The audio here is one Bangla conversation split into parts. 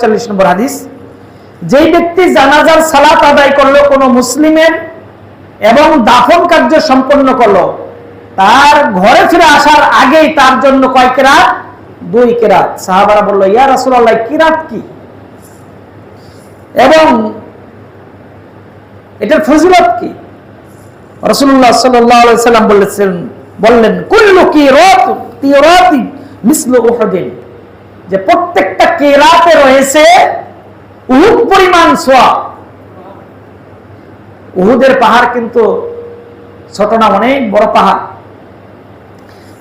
40 নম্বর হাদিস, যেই ব্যক্তি জানাজার সালাত আদায় করলো কোন মুসলিমের এবং দাফন কার্য সম্পন্ন করলো, তার ঘরে ফিরে আসার আগেই তার জন্য কয় কিরাত? 2 কিরাত। সাহাবারা বলল, ইয়া রাসূলুল্লাহ, কিরাত কি এবং এটার ফজিলত কি? রাসূলুল্লাহ সাল্লাল্লাহু আলাইহি সাল্লাম বললেন, কুল্লু কিরাতি মিসলু উহুদিন, যে প্রত্যেকটা কিরাতে রয়েছে উহুদ পরিমাণ সওয়াব। উহুদের পাহাড় কিন্তু ছোট না, অনেক বড় পাহাড়,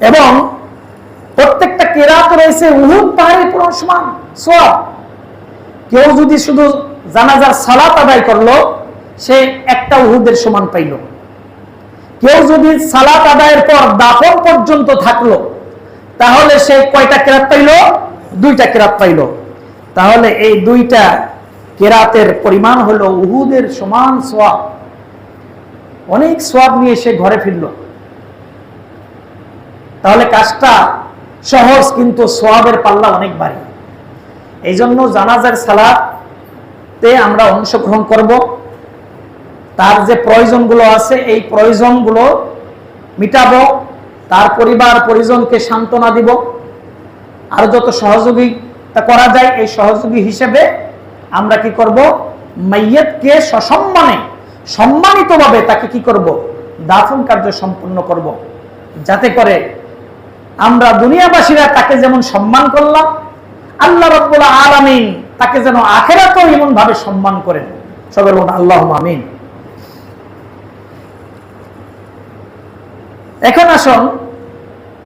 এবং প্রত্যেকটা কিরাত রয়েছে উহুদ পাহাড়ের সমান সওয়াব। কেউ যদি শুধু জানাজার সালাত আদায় করলো, সে একটা উহুদের সমান পাইল। কেউ যদি সালাত আদায়ের পর দাফন পর্যন্ত থাকলো, তাহলে সে কয়টা কিরাত পাইল? 2টা কিরাত পাইল। তাহলে এই 2টা কিরাতের পরিমাণ হলো উহুদের সমান সওয়াব। অনেক সওয়াব নিয়ে সে ঘরে ফিরল। তাহলে কাজটা সহজ, কিন্তু সওয়াবের পাল্লা অনেক ভারী। এই জন্য জানাজার সালাতে আমরা অংশগ্রহণ করব। তার যে প্রয়োজনগুলো আছে, এই প্রয়োজনগুলো মিটাবো, তার পরিবার পরিজনকে সান্ত্বনা দিব, আর যত সহযোগিতা করা যায় এই সহযোগী হিসেবে আমরা কি করব? মাইয়িতকে সসম্মানে, সম্মানিতভাবে তাকে কি করব? দাফন কার্য সম্পন্ন করব, যাতে করে আমরা দুনিয়াবাসীরা তাকে যেমন সম্মান করলাম, আল্লাহ রাব্বুল আলামিন তাকে যেন আখিরাতেও এমন ভাবে সম্মান করেন। সবাই বলুন আল্লাহুম্মা আমিন। এখন আসুন